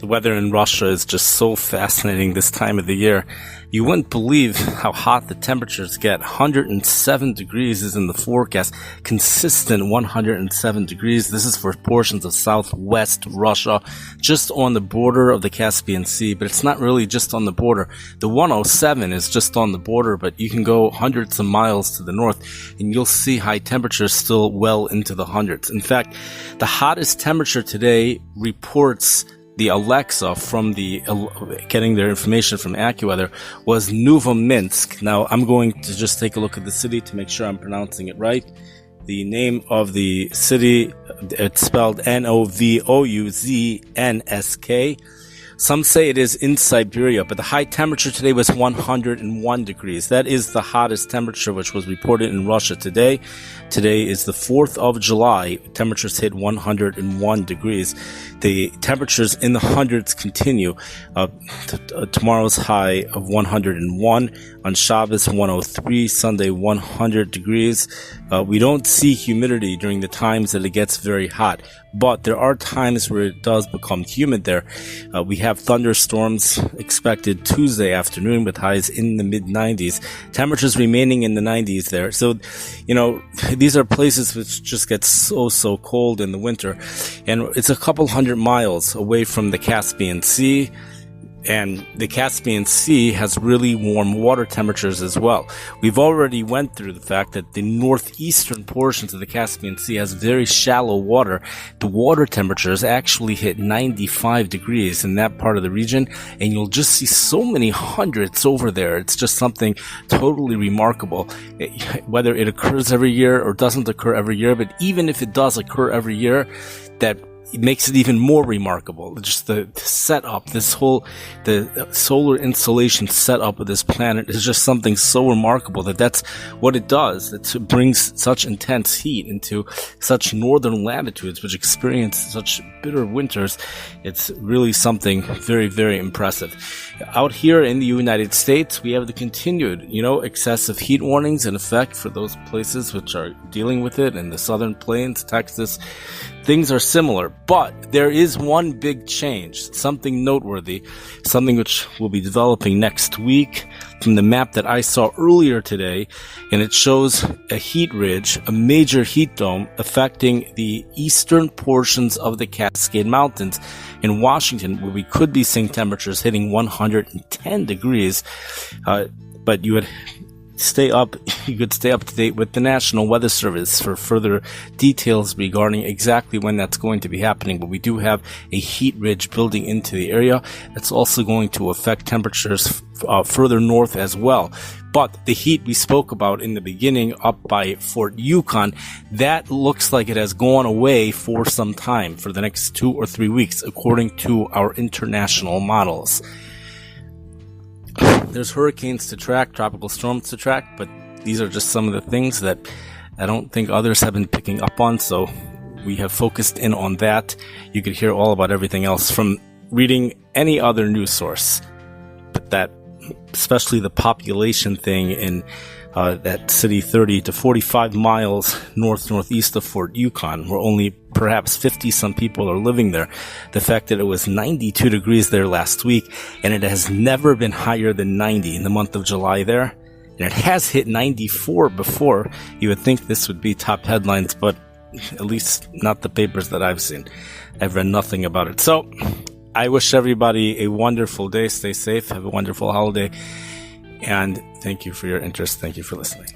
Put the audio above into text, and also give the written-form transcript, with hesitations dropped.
The weather in Russia is just so fascinating this time of the year. You wouldn't believe how hot the temperatures get. 107 degrees is in the forecast. Consistent 107 degrees. This is for portions of southwest Russia, just on the border of the Caspian Sea. But it's not really just on the border. The 107 is just on the border, but you can go hundreds of miles to the north, and you'll see high temperatures still well into the hundreds. In fact, the hottest temperature today reports the Alexa from getting their information from AccuWeather was Novominsk. Now, I'm going to just take a look at the city to make sure I'm pronouncing it right. The name of the city, it's spelled Novouzhnsk. Some say it is in Siberia, but the high temperature today was 101 degrees. That is the hottest temperature which was reported in Russia today. Today is the 4th of July. Temperatures hit 101 degrees. The temperatures in the hundreds continue. Tomorrow's high of 101. On Shabbos, 103. Sunday, 100 degrees. We don't see humidity during the times that it gets very hot, but there are times where it does become humid there. We have thunderstorms expected Tuesday afternoon with highs in the mid-90s. Temperatures remaining in the 90s there. So, these are places which just get so cold in the winter. And it's a couple hundred miles away from the Caspian Sea. And the Caspian Sea has really warm water temperatures as well. We've already went through the fact that the northeastern portions of the Caspian Sea has very shallow water. The water temperatures actually hit 95 degrees in that part of the region, and you'll just see so many hundreds over there. It's just something totally remarkable. Whether it occurs every year or doesn't occur every year, but even if it does occur every year, that it makes it even more remarkable. Just the setup, the solar insolation setup of this planet is just something so remarkable that's what it does. It brings such intense heat into such northern latitudes, which experience such bitter winters. It's really something very, very impressive. Out here in the United States, we have the continued, excessive heat warnings in effect for those places which are dealing with it in the southern plains, Texas. Things are similar, but there is one big change, something noteworthy, something which will be developing next week from the map that I saw earlier today, and it shows a heat ridge, a major heat dome affecting the eastern portions of the Cascade Mountains in Washington, where we could be seeing temperatures hitting 110 degrees, but you could stay up to date with the National Weather Service for further details regarding exactly when that's going to be happening. But we do have a heat ridge building into the area that's also going to affect temperatures further north as well. But the heat we spoke about in the beginning up by Fort Yukon, that looks like it has gone away for some time, for the next 2 or 3 weeks, according to our international models. There's hurricanes to track, tropical storms to track, but these are just some of the things that I don't think others have been picking up on, so we have focused in on that. You could hear all about everything else from reading any other news source, but that, especially the population thing in that city 30 to 45 miles northeast of Fort Yukon, where only perhaps 50-some people are living there. The fact that it was 92 degrees there last week, and it has never been higher than 90 in the month of July there, and it has hit 94 before. You would think this would be top headlines, but at least not the papers that I've seen. I've read nothing about it. So I wish everybody a wonderful day. Stay safe. Have a wonderful holiday. And thank you for your interest. Thank you for listening.